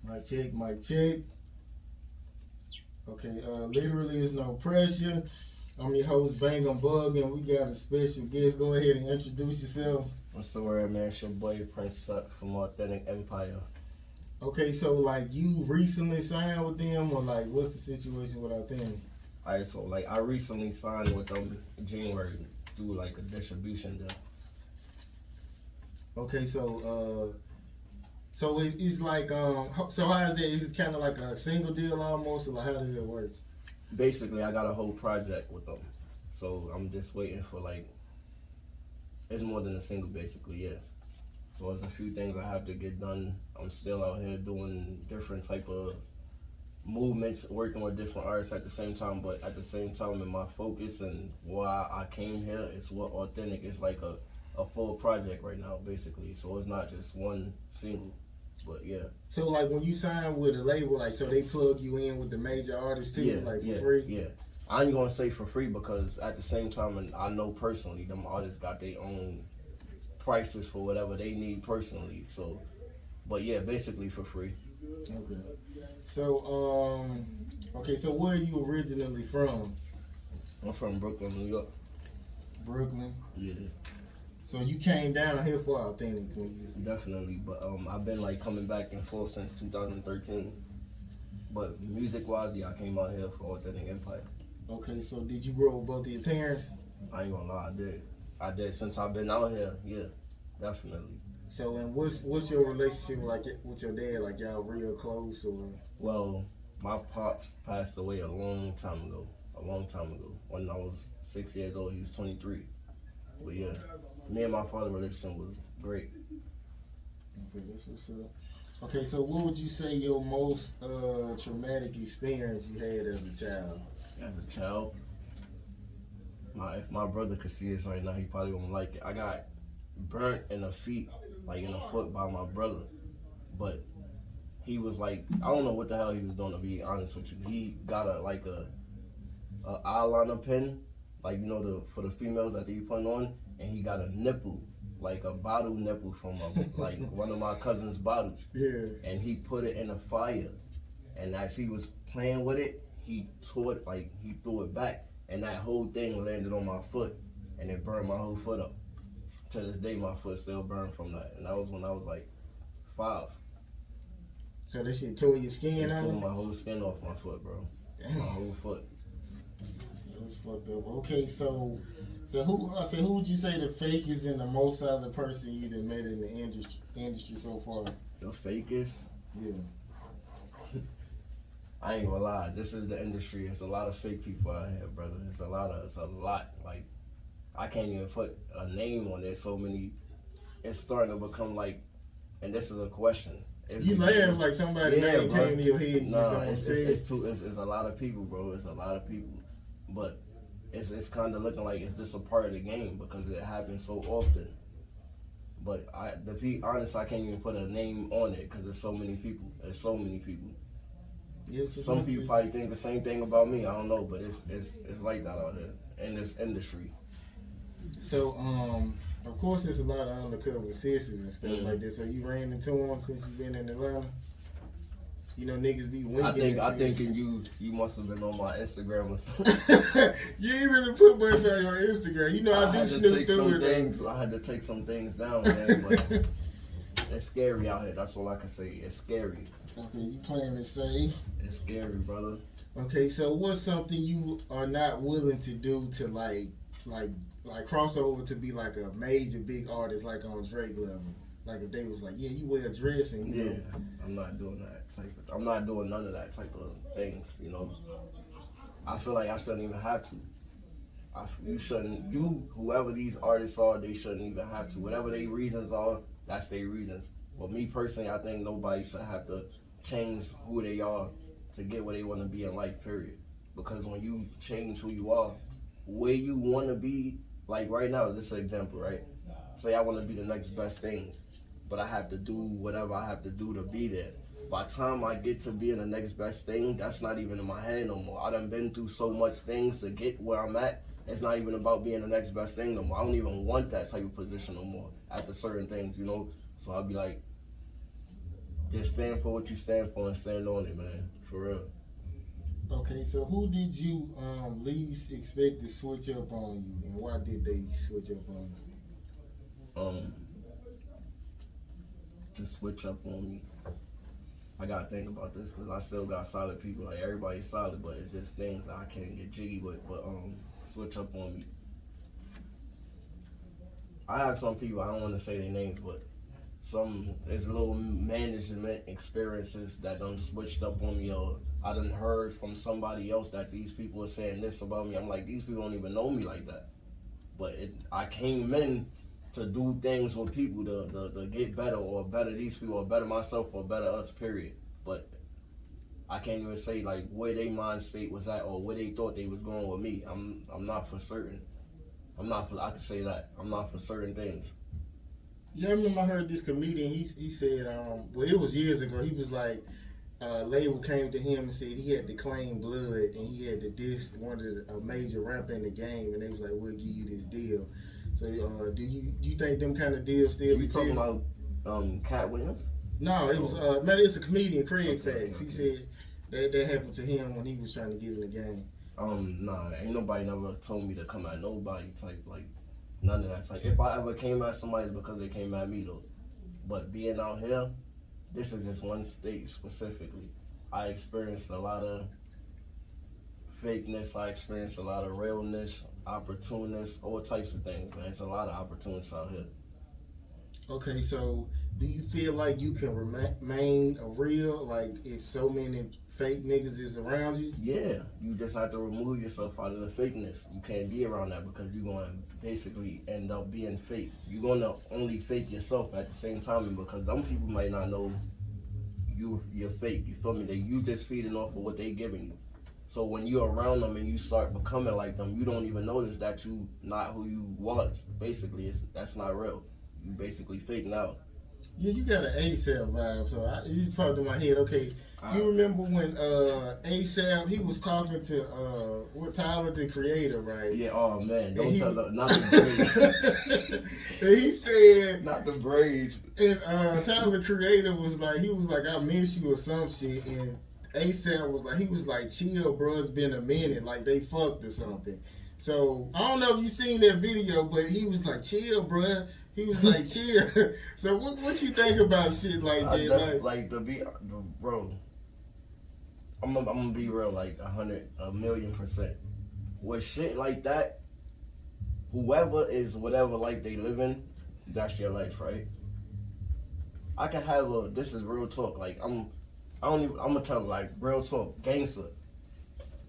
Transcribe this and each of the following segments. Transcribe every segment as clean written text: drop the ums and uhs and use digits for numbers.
Mic check, mic check. Okay, literally is no pressure. I'm your host, Bang on Bug, and we got a special guest. Go ahead and introduce yourself. What's the word, man? It's your boy Prince Suck from Authentic Empire. Okay, so like you recently signed with them, or like what's the situation with them? Alright, so like I recently signed with them in January through like a distribution deal. Okay, so it's like so how is that? Is it kind of like a single deal almost, or like how does it work? Basically, I got a whole project with them, so I'm just waiting for like it's more than a single, basically, yeah. So there's a few things I have to get done. I'm still out here doing different type of movements, working with different artists at the same time, but at the same time, in my focus and why I came here is what Authentic is like a full project right now, basically. So it's not just one single, but yeah. So like when you sign with a label, like so they plug you in with the major artists too, Yeah, like for yeah, free. yeah. I ain't gonna say for free because at the same time, and I know personally, them artists got their own prices for whatever they need personally. So, but yeah, basically for free. Okay. So okay. So where are you originally from? I'm from Brooklyn, New York. Brooklyn. Yeah, So you came down here for Authentic when you. definitely. But I've been like coming back and forth since 2013. But music wise, yeah, I came out here for Authentic Empire. Okay. So did you grow with both of your parents? I ain't gonna lie, I did. I did since I've been out here. Yeah, definitely. So and what's your relationship like with your dad? Like y'all real close or? Well, my pops passed away a long time ago. A long time ago. When I was 6 years old, he was 23. But yeah, me and my father's relationship was great. Okay, that's what's up. Okay, so what would you say your most traumatic experience you had as a child? As a child, if my brother could see this right now, he probably won't like it. I got burnt in the feet, like in the foot, by my brother. But he was like, I don't know what the hell he was doing, to be honest with you. He got a eyeliner pen, like you know for the females that they put on, and he got a nipple, like a bottle nipple from like one of my cousin's bottles. Yeah. And he put it in a fire, and as he was playing with it, he tore it, like he threw it back, and that whole thing landed on my foot, and it burned my whole foot up. To this day, my foot still burned from that, and that was when I was like 5. So that shit tore your skin It out? tore my whole skin off my foot, bro. Damn. My whole foot. That was fucked up. Okay, so who would you say the fakest and the most other person you done met in the industry so far? The fakest? Yeah. I ain't gonna lie, this is the industry. It's a lot of fake people out here, brother. It's a lot. Like, I can't even put a name on it. So many, it's starting to become like, and this is a question. You laugh like somebody's name bro. came to your head. Nah, it's a lot of people, bro. It's a lot of people. But it's kind of looking like is this a part of the game because it happens so often. But to be honest, I can't even put a name on it because there's so many people. There's so many people. Some people probably think the same thing about me. I don't know, but it's like that out here in this industry. So of course there's a lot of undercover sisters and stuff like that. So you ran into them since you've been in Atlanta. You know niggas be winking. I think you must have been on my Instagram or something. You ain't really put much on your Instagram. You know I do snoop through it. I had to take some things down, man. But it's scary out here. That's all I can say. It's scary. Okay, you playing it safe. It's scary, brother. Okay, so what's something you are not willing to do to like cross over to be like a major big artist like on Drake level? Like if they was like, yeah, you wear a dress and you know. I'm not doing that type of. I'm not doing none of that type of things. You know, I feel like I shouldn't even have to. You shouldn't. Whoever these artists are, they shouldn't even have to. Whatever their reasons are, that's their reasons. But me personally, I think nobody should have to change who they are to get where they want to be in life, period. Because when you change who you are, where you want to be, like right now, this is an example, right? Say I want to be the next best thing, but I have to do whatever I have to do to be there. By the time I get to being the next best thing, that's not even in my head no more. I done been through so much things to get where I'm at. It's not even about being the next best thing no more. I don't even want that type of position no more after certain things, you know? So I'll be like, just stand for what you stand for and stand on it, man. For real. Okay, so who did you least expect to switch up on you, and why did they switch up on you? To switch up on me. I gotta think about this because I still got solid people. Like everybody's solid, but it's just things I can't get jiggy with. But switch up on me. I have some people, I don't want to say their names, but there's little management experiences that done switched up on me, or I done heard from somebody else that these people are saying this about me. I'm like, these people don't even know me like that. But I came in to do things with people to get better, or better these people, or better myself, or better us, period. But I can't even say like where their mind state was at or where they thought they was going with me. I'm not for certain. I can say that. I'm not for certain things. Yeah, I remember I heard this comedian, he said, well, it was years ago, he was like, label came to him and said he had to claim blood and he had to diss one of a major rapper in the game, and they was like, we'll give you this deal. So do you think them kind of deals still You exist? talking about Cat Williams? No, it was man, it's a comedian, Craig Fakest. Okay. He said that happened to him when he was trying to get in the game. Nah, ain't nobody never told me to come at nobody type, like none of that type. If I ever came at somebody, it's because they came at me though. But being out here, this is just one state specifically. I experienced a lot of fakeness. I experienced a lot of realness, opportunists, all types of things, man. It's a lot of opportunists out here. Okay, so do you feel like you can remain a real, like if so many fake niggas is around you? Yeah, you just have to remove yourself out of the fakeness. You can't be around that because you're going to basically end up being fake. You're going to only fake yourself at the same time, because some people might not know you're fake. You feel me? That you just feeding off of what they giving you. So when you're around them and you start becoming like them, you don't even notice that you not who you was. Basically, that's not real. You basically fake now. Yeah, you got an ASAP vibe, so it just popped in my head. Okay, you remember when ASAP, he was talking to Tyler the Creator, right? Yeah. Oh man, not the braids. And he said, not the braids. And Tyler the Creator was like, I miss you or some shit, and ASAP was like, chill, bro. It's been a minute, like they fucked or something. So I don't know if you seen that video, but he was like, chill, bro. He was like, chill. So what you think about shit like that? Bro, I'm gonna be real, like 1,000,000%. With shit like that, whoever is whatever life they live in, that's your life, right? I can have this is real talk. Like I'm gonna tell like real talk, gangster.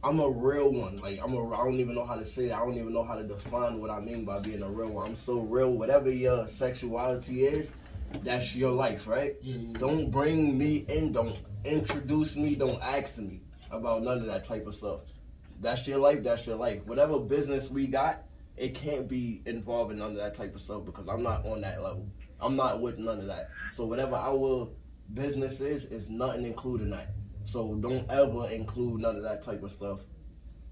I'm a real one. Like I don't even know how to say that. I don't even know how to define what I mean by being a real one. I'm so real. Whatever your sexuality is, that's your life, right? Mm-hmm. Don't bring me in. Don't introduce me. Don't ask me about none of that type of stuff. That's your life. That's your life. Whatever business we got, it can't be involved in none of that type of stuff because I'm not on that level. I'm not with none of that. So whatever our business is nothing including that. So don't ever include none of that type of stuff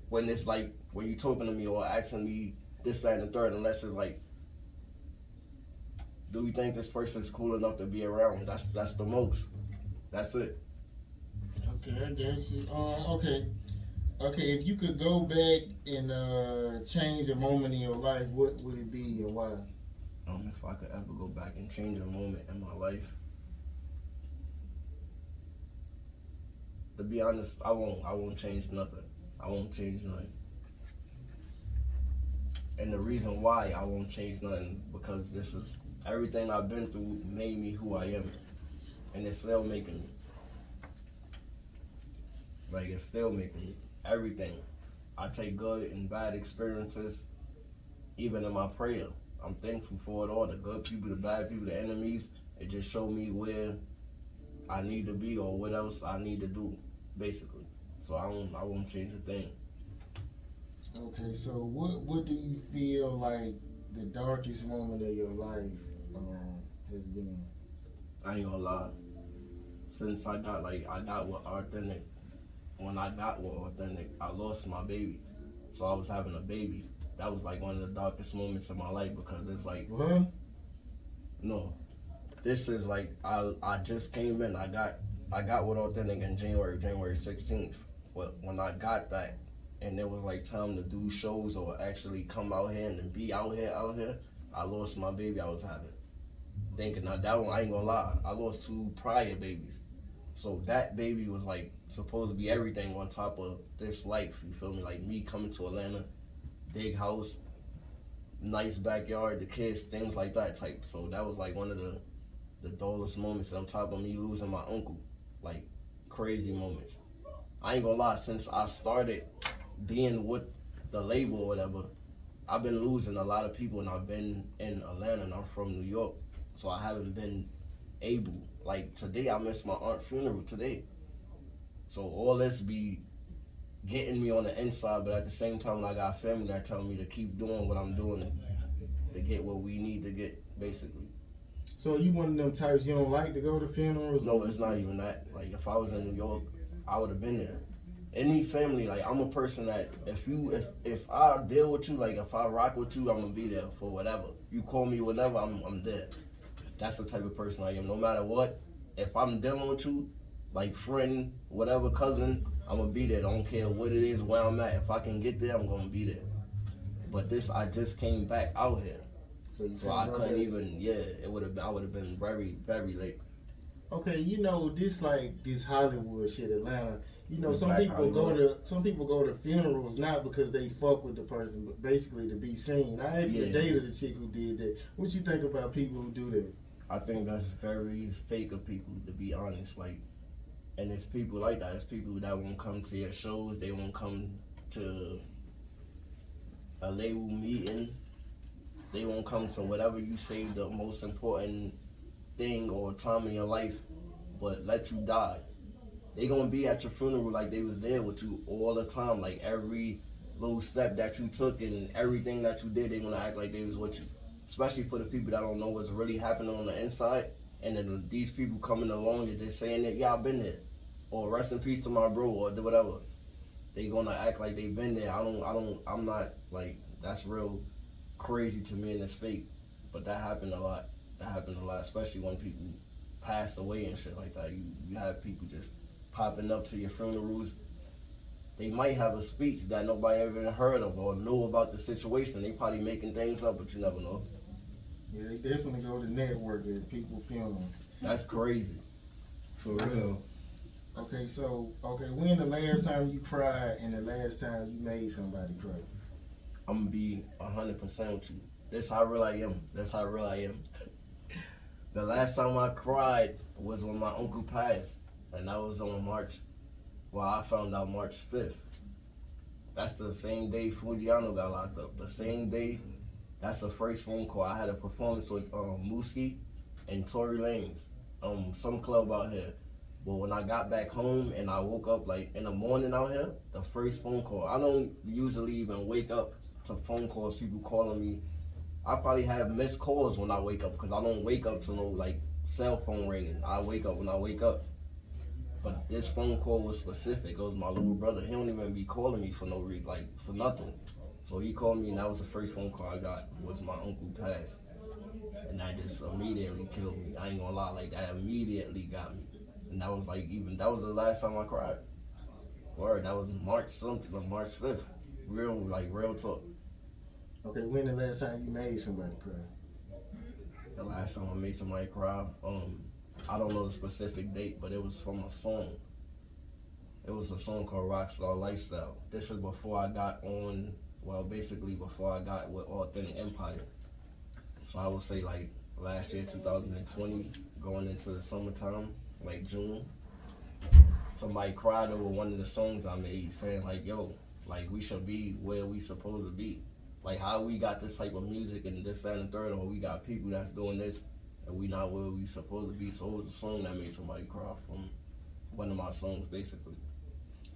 when it's like when you talking to me or asking me this, that, and the third, unless it's like, do we think this person's cool enough to be around? That's the most. That's it. Okay, I guess. Okay. If you could go back and change a moment in your life, what would it be and why? If I could ever go back and change a moment in my life. To be honest, I won't change nothing. I won't change nothing. And the reason why I won't change nothing, because this is everything I've been through made me who I am. And it's still making me. Like it's still making me. Everything. I take good and bad experiences, even in my prayer. I'm thankful for it all. The good people, the bad people, the enemies. It just showed me where I need to be or what else I need to do, basically. So I won't change a thing. Okay, so what do you feel like the darkest moment of your life has been? I ain't gonna lie. Since I got with Authentic, when I got with Authentic, I lost my baby. So I was having a baby. That was like one of the darkest moments of my life because it's like, What? No. this is like I just came in. I got with Authentic in January 16th. But when I got that, and it was like time to do shows or actually come out here and be out here, I lost my baby I was having. Thinking that one, I ain't gonna lie, I lost 2 prior babies. So that baby was like supposed to be everything on top of this life. You feel me? Like me coming to Atlanta, big house, nice backyard, the kids, things like that type. So that was like one of the dullest moments on top of me losing my uncle. Like crazy moments. I ain't gonna lie, since I started being with the label or whatever, I've been losing a lot of people, and I've been in Atlanta and I'm from New York. So I haven't been able. Like today I missed my aunt's funeral today. So all this be getting me on the inside, but at the same time I got family that tell me to keep doing what I'm doing to get what we need to get, basically. So are you one of them types you don't like to go to funerals? No, it's not even that. Like if I was in New York, I would have been there. Any family, like I'm a person that if I deal with you, like if I rock with you, I'm gonna be there for whatever. You call me whenever, I'm there. That's the type of person I am. No matter what, if I'm dealing with you, like friend, whatever, cousin, I'm gonna be there. I don't care what it is, where I'm at. If I can get there, I'm gonna be there. But this, I just came back out here, so I couldn't even. Yeah, it would have. I would have been very, very late. Okay, you know this like this Hollywood shit, Atlanta. You know some people go to funerals not because they fuck with the person, but basically to be seen. I actually dated a chick who did that. What you think about people who do that? I think that's very fake of people, to be honest. Like, and it's people like that. It's people that won't come to your shows. They won't come to a label meeting. They won't come to whatever you say the most important thing or time in your life, but let you die. They gonna be at your funeral like they was there with you all the time. Like every little step that you took and everything that you did, they gonna act like they was with you. Especially for the people that don't know what's really happening on the inside, and then these people coming along and just saying that, yeah, I've been there, or rest in peace to my bro, or whatever. They gonna act like they've been there. I'm not like, that's real crazy to me, and it's fake. But that happened a lot. Especially when people pass away and shit like that. You have people just popping up to your funerals. They might have a speech that nobody ever heard of or know about the situation. They probably making things up, but you never know. Yeah, they definitely go to network at people's funerals. That's crazy. For real. Okay, when the last time you cried and the last time you made somebody cry? I'm gonna be 100% with you. That's how real I am. The last time I cried was when my uncle passed, and that was on I found out March 5th. That's the same day Fujiano got locked up. The same day, that's the first phone call. I had a performance with Mooski and Tory Lanez, some club out here. But when I got back home and I woke up like in the morning out here, the first phone call, I don't usually even wake up to phone calls, people calling me. I probably have missed calls when I wake up because I don't wake up to no like cell phone ringing. I wake up when I wake up. But this phone call was specific. It was my little brother. He don't even be calling me for no reason, like for nothing. So he called me, and that was the first phone call I got. Was my uncle passed, and that just immediately killed me. I ain't gonna lie, like that immediately got me. And that was that was the last time I cried. Word, that was March 5th. Real talk. Okay, when the last time you made somebody cry? The last time I made somebody cry, I don't know the specific date, but it was from a song. It was a song called Rockstar Lifestyle. This is before I got before I got with Authentic Empire. So I would say like last year, 2020, going into the summertime, like June, somebody cried over one of the songs I made saying like, yo, like we should be where we supposed to be. Like how we got this type of music and this, that, and the third, or we got people that's doing this and we not where we supposed to be. So it was a song that made somebody cry from one of my songs, basically.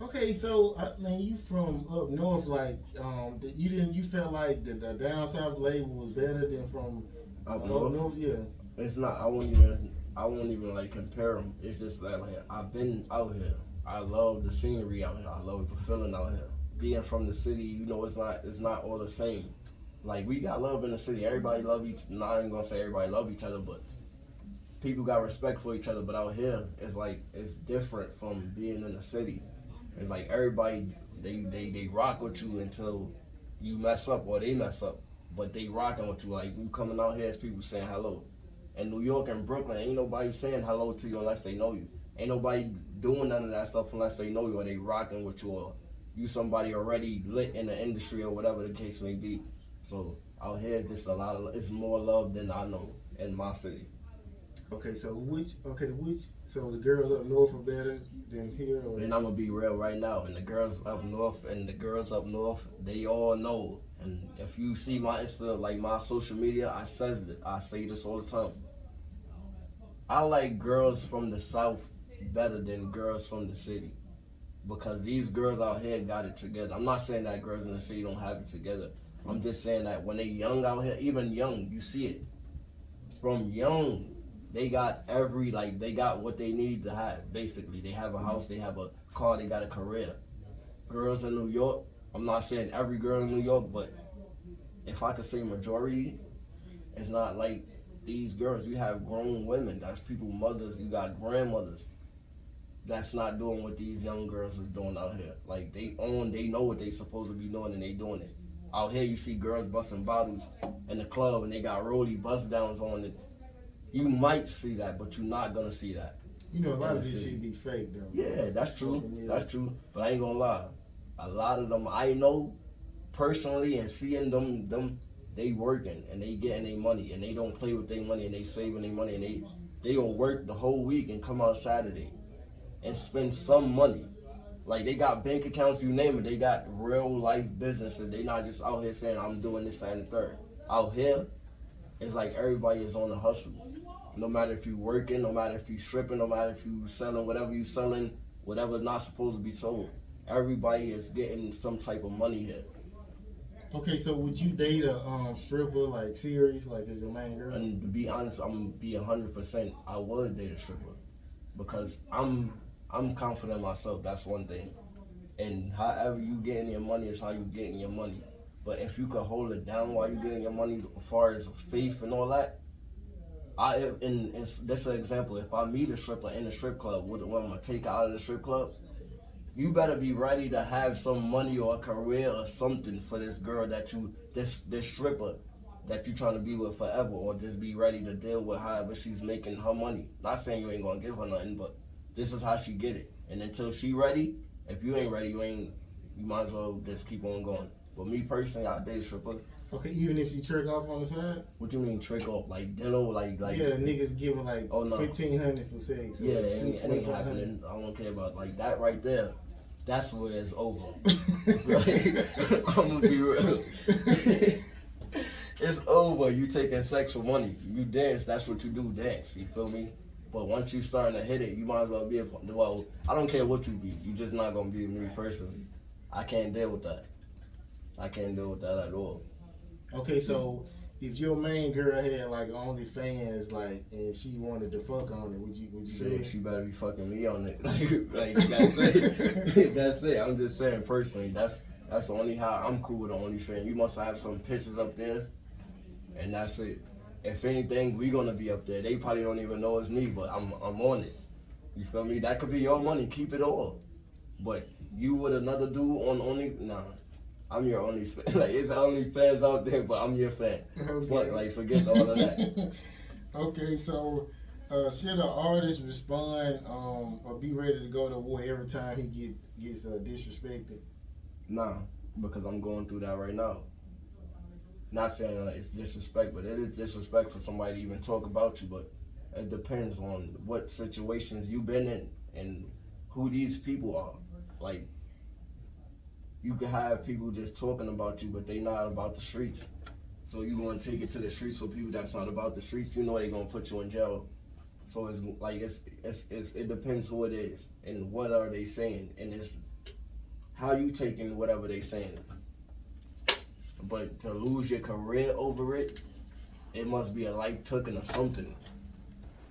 Okay, so you from up north, like you felt like the down south label was better than from up north? Yeah. It's not. I won't even like compare them. It's just that like I've been out here. I love the scenery out here. I love the feeling out here. Being from the city, you know, it's not all the same. Like we got love in the city. Everybody love each. I ain't gonna say everybody love each other, but people got respect for each other, but out here it's like it's different from being in the city. It's like everybody they rock with you until you mess up or they mess up, but they rocking with you. Like you coming out here, it's people saying hello. In New York and Brooklyn, ain't nobody saying hello to you unless they know you. Ain't nobody doing none of that stuff unless they know you or they rocking with you or you somebody already lit in the industry or whatever the case may be. So out here, it's just it's more love than I know in my city. So the girls up north are better than here, or? And I'm gonna be real right now. And the girls up north, they all know. And if you see my Insta, like my social media, I say this all the time. I like girls from the south better than girls from the city because these girls out here got it together. I'm not saying that girls in the city don't have it together. I'm just saying that when they young out here, even young, you see it. From young, they got they got what they need to have, basically. They have a house, they have a car, they got a career. Girls in New York, I'm not saying every girl in New York, but if I could say majority, it's not like these girls. You have grown women, that's people, mothers, you got grandmothers that's not doing what these young girls is doing out here. Like they know what they supposed to be doing and they doing it. Out here you see girls busting bottles in the club and they got rolly bust downs on it. You might see that, but you're not gonna see that. You know, a lot of this shit be fake though. Yeah, that's true. That's true. But I ain't gonna lie. A lot of them I know personally and seeing them they working and they getting their money and they don't play with their money and they saving their money and they will work the whole week and come out Saturday and spend some money. Like they got bank accounts, you name it. They got real life businesses. They not just out here saying I'm doing this, that, and the third. Out here, it's like everybody is on the hustle. No matter if you working, no matter if you stripping, no matter if you selling whatever you selling, whatever's not supposed to be sold. Everybody is getting some type of money here. Okay, so would you date a stripper like serious, like as your main girl? And to be honest, I'm gonna be 100%. I would date a stripper because I'm confident in myself. That's one thing. And however you getting your money is how you getting your money. But if you could hold it down while you getting your money, as far as faith and all that, that's an example. If I meet a stripper in a strip club, what I'm gonna take her out of the strip club, you better be ready to have some money or a career or something for this girl this stripper that you trying to be with forever, or just be ready to deal with however she's making her money. Not saying you ain't gonna give her nothing, but this is how she get it. And until she ready, if you ain't ready, you might as well just keep on going. But me personally, I date a stripper. Okay, even if she trick off on the side? What you mean trick off? Like dinner, like yeah, niggas giving like no. $1,500 for sex. Yeah, it ain't happening. I don't care about like that right there. That's where it's over. Like, I'm gonna be real. It's over. You taking sexual money. You dance. That's what you do. Dance. You feel me? But once you starting to hit it, you might as well be well. I don't care what you be. You just not gonna be me personally. I can't deal with that. I can't deal with that at all. Okay, so if your main girl had like OnlyFans, like, and she wanted to fuck on it, would you do it? She better be fucking me on it. like that's it. That's it. I'm just saying personally. That's only how I'm cool with OnlyFans. You must have some pictures up there, and that's it. If anything, we gonna be up there. They probably don't even know it's me, but I'm on it. You feel me? That could be your money. Keep it all. But you with another dude on nah. I'm your only fan. Like, it's only fans out there, but I'm your fan. Okay. But, like, forget all of that. Okay, so should an artist respond or be ready to go to war every time he gets disrespected? Nah, because I'm going through that right now. Not saying it's disrespect, but it is disrespect for somebody to even talk about you, but it depends on what situations you've been in and who these people are. Like, you can have people just talking about you, but they not about the streets. So you gonna take it to the streets for people that's not about the streets. You know they gonna put you in jail. So it's like it depends who it is and what are they saying, and it's how you taking whatever they saying. But to lose your career over it, it must be a life taken or something,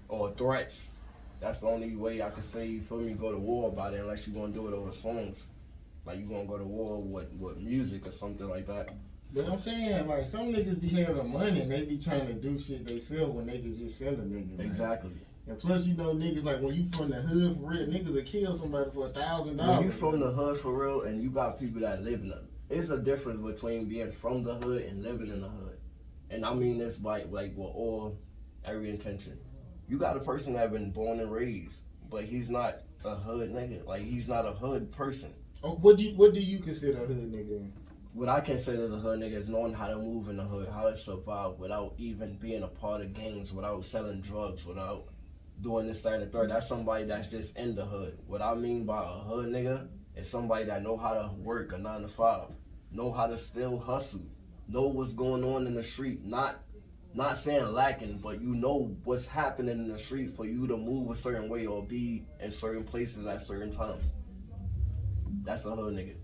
or threats. That's the only way I can say, you feel me, go to war about it, unless you're gonna do it over songs. Like you gonna go to war with music or something like that. But I'm saying, like, some niggas be having money and they be trying to do shit they sell when they can just sell a nigga. Like. Exactly. And plus, you know, niggas, like, when you from the hood for real, niggas will kill somebody for $1,000. When you from the hood for real and you got people that live in it, it's a difference between being from the hood and living in the hood. And I mean this by, like, with all, every intention. You got a person that been born and raised, but he's not a hood nigga. Like, he's not a hood person. Oh, what do you consider a hood nigga then? What I consider as a hood nigga is knowing how to move in the hood, how to survive without even being a part of gangs, without selling drugs, without doing this, that, and the third. That's somebody that's just in the hood. What I mean by a hood nigga is somebody that know how to work a 9 to 5, know how to still hustle, know what's going on in the street. Not saying lacking, but you know what's happening in the street for you to move a certain way or be in certain places at certain times. That's a hood nigga.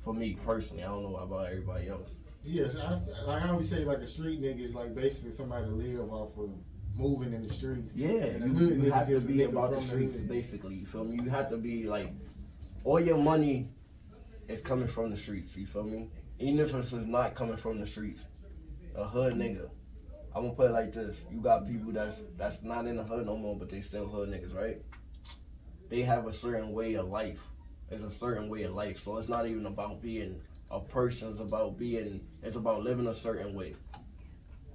For me personally, I don't know about everybody else. Yes, I always say, like, a street nigga is like basically somebody to live off of moving in the streets. Yeah, and you have to be about the streets, basically. You feel me? You have to be like, all your money is coming from the streets. You feel me? Even if it's not coming from the streets, a hood nigga. I'm gonna put it like this: you got people that's not in the hood no more, but they still hood niggas, right? They have a certain way of life. It's a certain way of life, so it's not even about being a person. It's about living a certain way.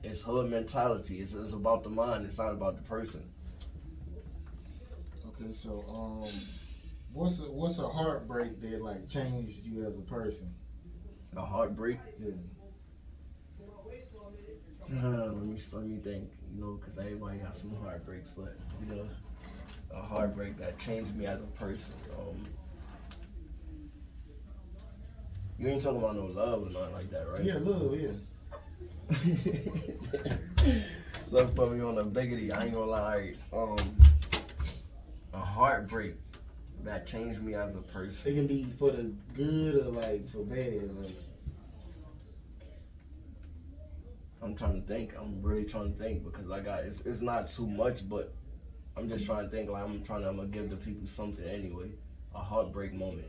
It's hood mentality. It's about the mind. It's not about the person. Okay, so what's a heartbreak that like changed you as a person? A heartbreak? Yeah. Let me think. You know, because everybody got some heartbreaks, but you know, a heartbreak that changed me as a person. You ain't talking about no love or nothing like that, right? Yeah, love, yeah. So put me on a biggity. I ain't gonna lie. A heartbreak that changed me as a person. It can be for the good or like for bad. Like. I'm trying to think. I'm really trying to think because I got it's not too much, but I'm just trying to think. Like I'm gonna give the people something anyway. A heartbreak moment.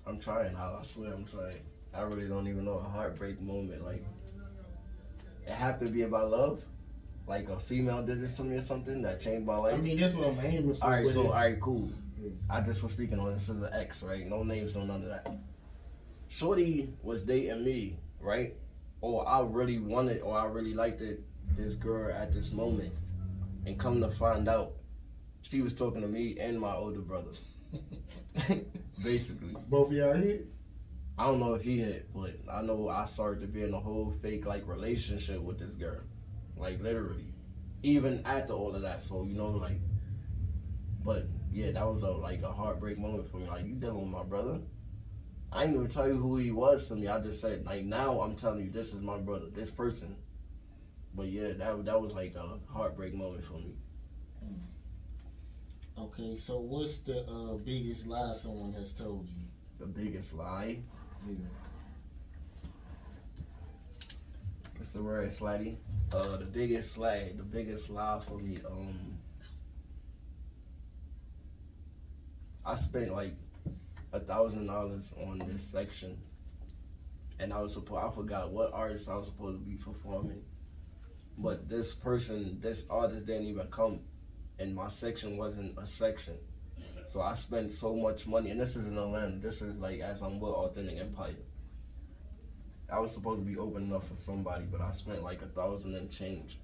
I'm trying. I swear I'm trying. I really don't even know a heartbreak moment. Like it have to be about love. Like a female did this to me or something that changed my life. I mean, that's what I'm aiming for. Alright, cool. Yeah. I just was speaking on this as an ex, right? No names, no none of that. Shorty was dating me, right? Or I really wanted, or I really liked this girl at this moment. And come to find out, she was talking to me and my older brother. Basically. Both of y'all hit? I don't know if he hit, but I know I started to be in a whole fake like relationship with this girl. Like literally. Even after all of that. So, you know, like, but yeah, that was a heartbreak moment for me. Like, you dealing with my brother? I didn't even tell you who he was to me. I just said, like, now I'm telling you, this is my brother, this person. But yeah, that was like a heartbreak moment for me. Okay, so what's the biggest lie someone has told you? The biggest lie? Yeah. What's the word, Slatty? The biggest lie for me, I spent like $1,000 on this section, and I forgot what artist I was supposed to be performing, but this artist didn't even come, and my section wasn't a section, so I spent so much money, and this is in Atlanta. This is like as I'm with Authentic Empire. I was supposed to be opening up for somebody, but I spent like $1,000 and change.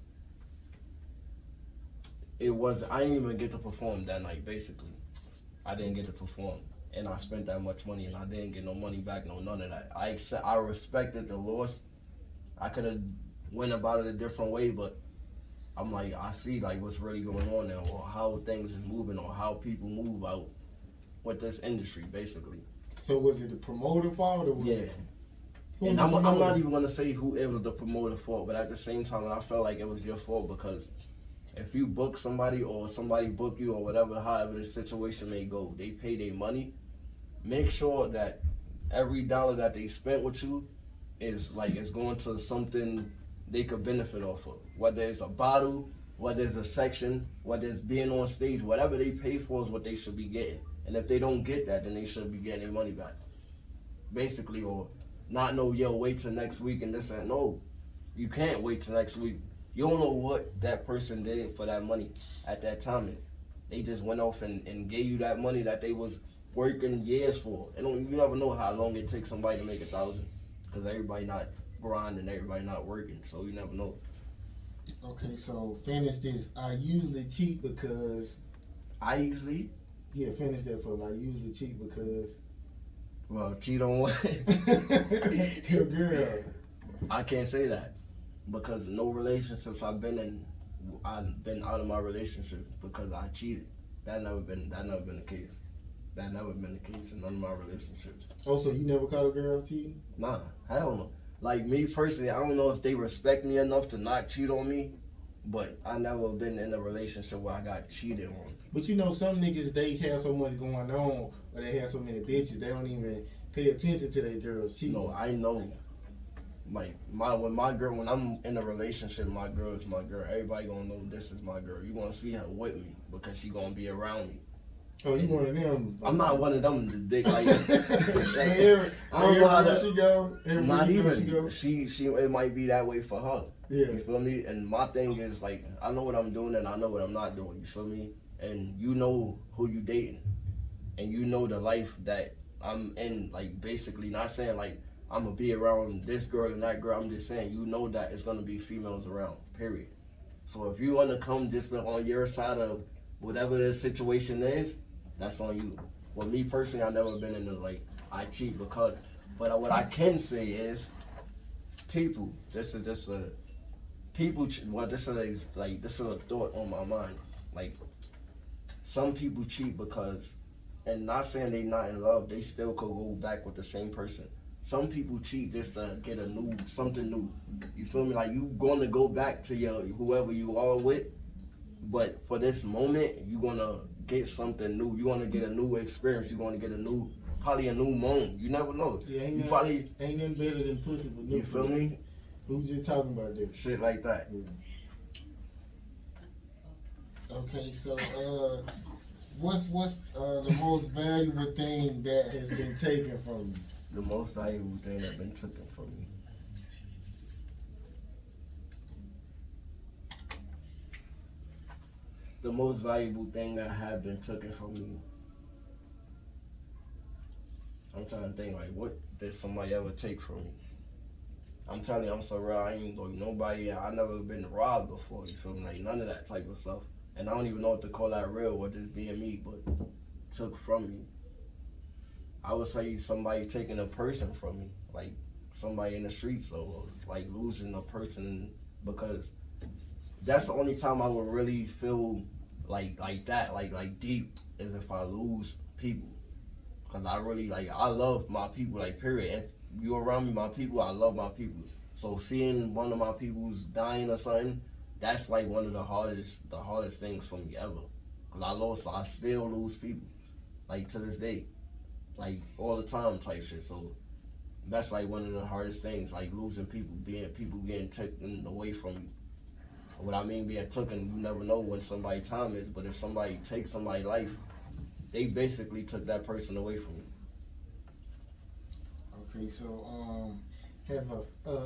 I didn't even get to perform that night, basically. I didn't get to perform, and I spent that much money, and I didn't get no money back, none of that. I respected the loss. I could have went about it a different way, but I'm like, I see like what's really going on now, or how things is moving, or how people move out with this industry, basically. So was it the promoter fault, or yeah? And I'm not even gonna say who it was the promoter fault, but at the same time, I felt like it was your fault because if you book somebody or somebody book you or whatever, however the situation may go, they pay their money. Make sure that every dollar that they spent with you is going to something they could benefit off of. Whether it's a bottle, whether it's a section, whether it's being on stage, whatever they pay for is what they should be getting. And if they don't get that, then they should be getting their money back. Basically, or not know, yo, wait till next week and this and no. You can't wait till next week. You don't know what that person did for that money at that time. They just went off and gave you that money that they was working years for. And you never know how long it takes somebody to make 1,000. Because everybody not grinding, everybody not working. So you never know. Okay, so finish this. I usually cheat because... Yeah, finish that for me. I usually cheat because... Well, cheat on what? Your girl. I can't say that. Because no relationships I've been in, I've been out of my relationship because I cheated. That never been the case. That never been the case in none of my relationships. Oh, so you never caught a girl cheating? Nah, hell no. Like me personally, I don't know if they respect me enough to not cheat on me, but I never been in a relationship where I got cheated on. But you know, some niggas, they have so much going on, or they have so many bitches, they don't even pay attention to their girls cheating. No, I know. Like when I'm in a relationship, my girl is my girl. Everybody gonna know this is my girl. You gonna see her with me because she gonna be around me. Oh, you one of them? I'm not one of them. The dick like, I don't know how that she go. Not even. She it might be that way for her. Yeah. You feel me? And my thing is like I know what I'm doing and I know what I'm not doing. You feel me? And you know who you dating, and you know the life that I'm in. Like basically, not saying like I'm gonna be around this girl and that girl. I'm just saying you know that it's gonna be females around. Period. So if you wanna come just on your side of whatever the situation is, that's on you. Well, me personally, I've never been in the like I cheat because. But what I can say is, people. This is just a people. Well, this is a thought on my mind. Like some people cheat because, and not saying they not in love, they still could go back with the same person. Some people cheat just to get something new. You feel me? Like you gonna go back to your whoever you are with, but for this moment, you gonna get something new. You want to get a new experience. You want to get probably a new moment. You never know. Yeah, ain't nothing better than pussy for new. You feel me? We was just talking about that. Shit like that. Yeah. Okay, so what's the most valuable thing that has been taken from you? The most valuable thing that's been taken from me. The most valuable thing that have been taken from me. I'm trying to think like what did somebody ever take from me? I'm telling you, I'm so real. I ain't like nobody. I never been robbed before. You feel me? Like none of that type of stuff. And I don't even know what to call that real or just being me, but took from me. I would say somebody taking a person from me, like somebody in the streets or like losing a person, because that's the only time I would really feel like that, like deep, is if I lose people. Cause I really I love my people, like period. If you around me, my people, I love my people. So seeing one of my people's dying or something, that's like one of the hardest things for me ever. Cause I still lose people, like to this day, like all the time type shit. So that's like one of the hardest things, like losing people, people getting taken away from you. What I mean being taken, you never know when somebody's time is, but if somebody takes somebody's life, they basically took that person away from you. Okay, so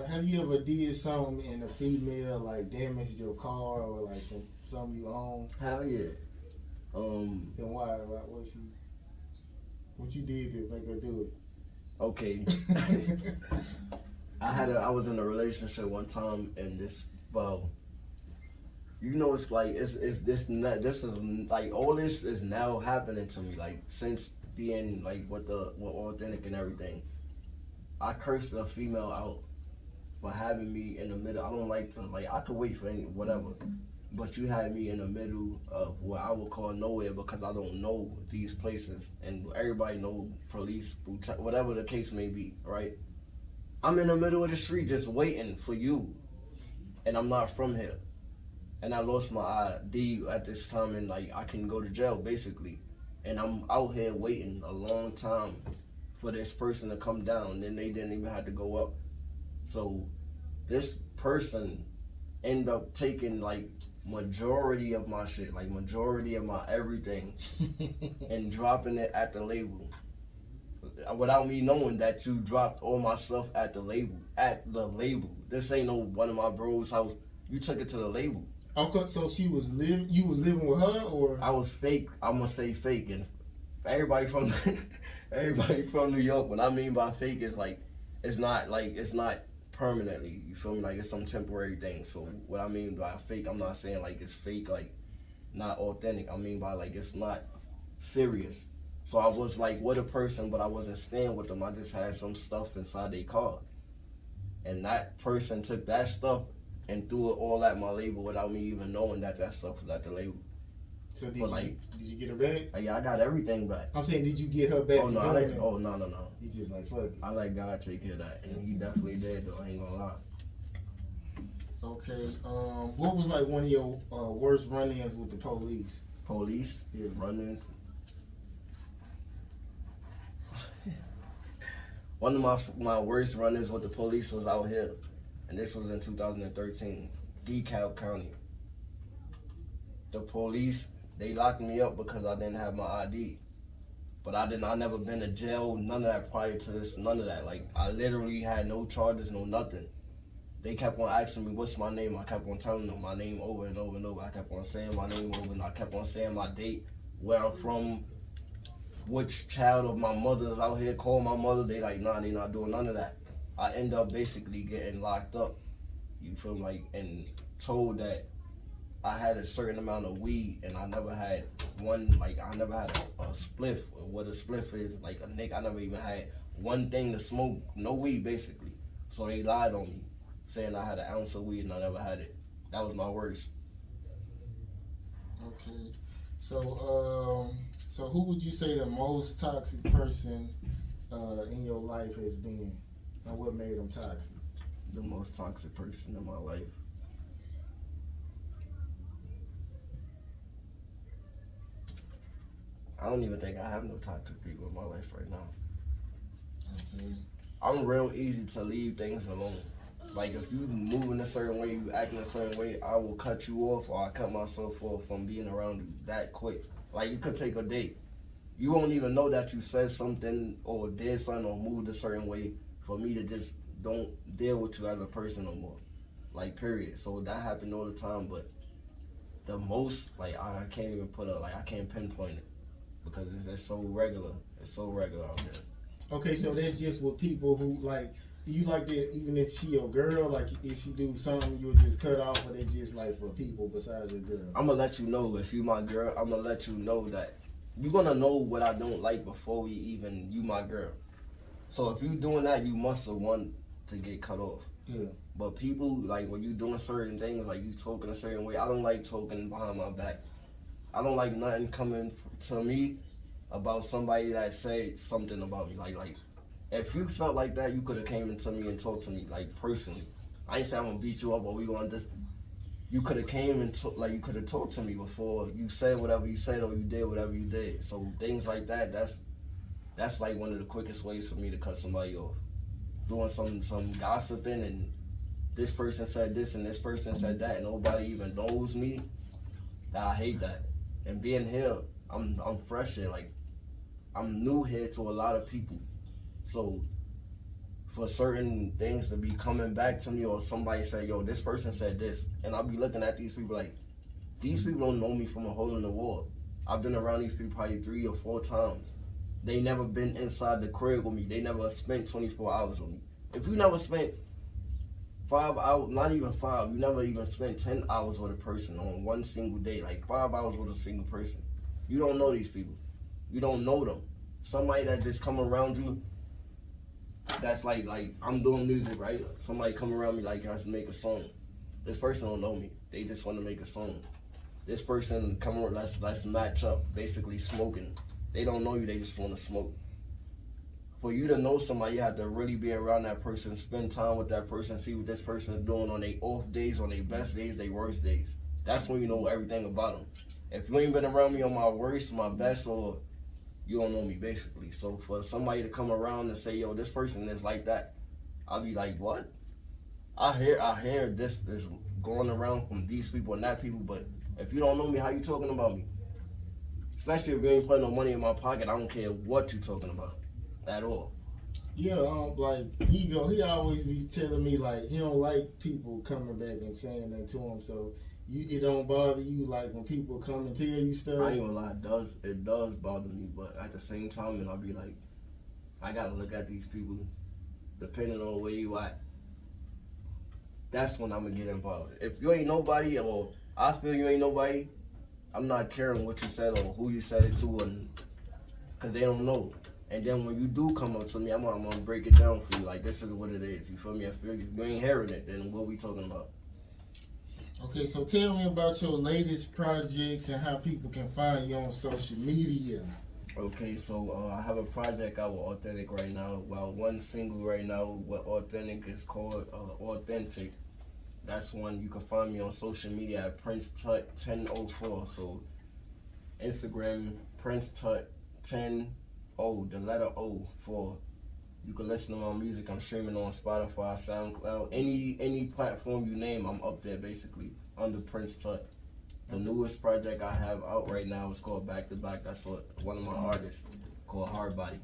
have you ever did something in a female like damaged your car or like something you own? Hell yeah. And why? What you did to make her do it? Okay. I was in a relationship one time, and you know, it's like this is like all this is now happening to me, like since being like with authentic and everything. I cursed a female out for having me in the middle. I don't like to I could wait for whatever, but you had me in the middle of what I would call nowhere because I don't know these places, and everybody know police, whatever the case may be, right? I'm in the middle of the street just waiting for you, and I'm not from here. And I lost my ID at this time, and I can go to jail basically. And I'm out here waiting a long time for this person to come down. Then they didn't even have to go up. So this person end up taking like majority of my shit, like majority of my everything, and dropping it at the label. Without me knowing that you dropped all my stuff at the label. At the label. This ain't no one of my bros' house. You took it to the label. Okay, so she was living. You was living with her, or I was fake. I'm gonna say fake, and everybody from everybody from New York. What I mean by fake is like it's not permanently. You feel me? Like it's some temporary thing. So what I mean by fake, I'm not saying like it's fake, like not authentic. I mean by like it's not serious. So I was like with a person, but I wasn't staying with them. I just had some stuff inside their car. And that person took that stuff and threw it all at my label without me even knowing that stuff was at the label. So did you get her back? Yeah, I got everything back. I'm saying, did you get her back? Oh no. He's just like, fuck it. I let God take care of that, and he definitely did though. I ain't gonna lie. Okay. What was like one of your worst run-ins with the police? Police? Yeah. Run-ins. One of my worst run-ins with the police was out here, and this was in 2013, DeKalb County. The police, they locked me up because I didn't have my ID. But I never been to jail, none of that prior to this, none of that. Like, I literally had no charges, no nothing. They kept on asking me, what's my name? I kept on telling them my name over and over and over. I kept on saying my name over, and I kept on saying my date, where I'm from, which child of my mother's out here, call my mother. They like, nah, they not doing none of that. I end up basically getting locked up, you feel me, like, and told that I had a certain amount of weed, and I never had one, like, I never had a spliff. What a spliff is, like a nick, I never even had one thing to smoke, no weed, basically. So they lied on me, saying I had an ounce of weed, and I never had it. That was my worst. Okay. So who would you say the most toxic person in your life has been, and what made them toxic? The most toxic person in my life. I don't even think I have no toxic people in my life right now. Okay. I'm real easy to leave things alone. Like, if you move in a certain way, you act in a certain way, I will cut you off, or I cut myself off from being around you that quick. Like, you could take a date. You won't even know that you said something or did something or moved a certain way for me to just don't deal with you as a person no more. Like, period. So that happened all the time, but the most, like, I can't even I can't pinpoint it because it's so regular. It's so regular out there. Okay, so that's just with people who, like, you like that, even if she your girl, like, if she do something, you'll just cut off, but it's just, like, for people besides your girl. I'm going to let you know, if you my girl, I'm going to let you know that you're going to know what I don't like before you my girl. So if you doing that, you must have want to get cut off. Yeah. But people, like, when you doing certain things, like you talking a certain way, I don't like talking behind my back. I don't like nothing coming to me about somebody that said something about me. Like, if you felt like that, you could have came into me and talked to me, like, personally. I ain't say I'm gonna beat you up or we gonna just. You could have came and you could have talked to me before you said whatever you said or you did whatever you did. So things like that, that's like one of the quickest ways for me to cut somebody off. Doing some gossiping and this person said this and this person said that and nobody even knows me. I hate that. And being here, I'm fresh here. Like, I'm new here to a lot of people. So for certain things to be coming back to me or somebody say, yo, this person said this, and I'll be looking at these people like, these people don't know me from a hole in the wall. I've been around these people probably 3 or 4 times. They never been inside the crib with me. They never spent 24 hours with me. If you never spent 5 hours, not even 5, you never even spent 10 hours with a person on one single day, like 5 hours with a single person. You don't know these people. You don't know them. Somebody that just come around you, that's like I'm doing music, right? Somebody come around me like, let's make a song. This person don't know me. They just want to make a song. This person come around, let's match up, basically smoking. They don't know you, they just want to smoke. For you to know somebody, you have to really be around that person, spend time with that person, see what this person is doing on their off days, on their best days, their worst days. That's when you know everything about them. If you ain't been around me on my worst, my best, or you don't know me, basically. So for somebody to come around and say, yo, this person is like that, I'll be like, what? I hear this is going around from these people and that people, but if you don't know me, how you talking about me? Especially if you ain't putting no money in my pocket, I don't care what you talking about at all. Yeah, like he always be telling me like he don't like people coming back and saying that to him. So it don't bother you like when people come and tell you stuff. I ain't gonna lie, it does bother me, but at the same time, and I'll be like, I gotta look at these people, depending on where you at. That's when I'm gonna get involved. If you ain't nobody, or I feel you ain't nobody, I'm not caring what you said or who you said it to, and because they don't know. And then when you do come up to me, I'm gonna break it down for you. Like, this is what it is. You feel me? If you ain't hearing it, then what we talking about? Okay, so tell me about your latest projects and how people can find you on social media. Okay, so I have a project out with Authentic right now. Well, one single right now with Authentic is called Authentic. That's one you can find me on social media at Prince Tut 1004. So Instagram Prince Tut 10 the letter O 4. You can listen to my music. I'm streaming on Spotify, SoundCloud, any platform you name. I'm up there basically under Prince Tut. The newest project I have out right now is called Back to Back. That's what one of my artists called Hard Body.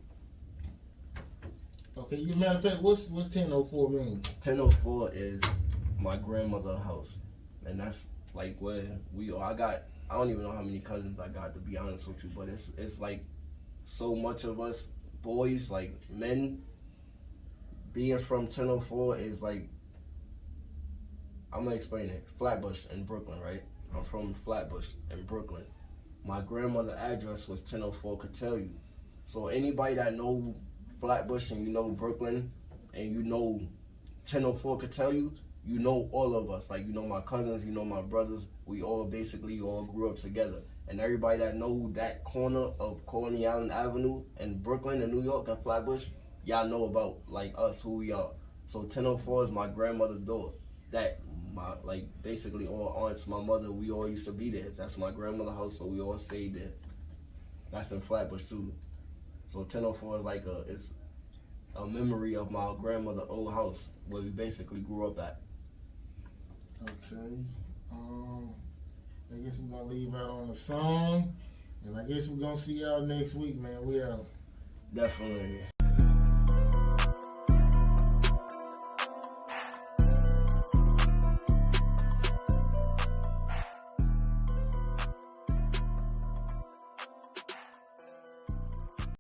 Okay, you matter of fact, what's 1004 mean? 1004 is my grandmother's house, and that's like where we are. I don't even know how many cousins I got, to be honest with you, but it's like so much of us boys, like men, being from 1004 is like, I'm gonna explain it. Flatbush in Brooklyn, right? I'm from Flatbush in Brooklyn. My grandmother's address was 1004 could tell you. So anybody that know Flatbush and you know Brooklyn and you know 1004 could tell you, you know all of us. Like, you know my cousins, you know my brothers. We all basically all grew up together. And everybody that know that corner of Coney Island Avenue in Brooklyn and New York and Flatbush, y'all know about like us, who we are. So 1004 is my grandmother's door. That my like basically all aunts, my mother, we all used to be there. That's my grandmother's house, so we all stayed there. That's in Flatbush too. So 1004 is like it's a memory of my grandmother's old house where we basically grew up at. Okay. I guess we're gonna leave out on the song, and I guess we're gonna see y'all next week, man. We out. Definitely.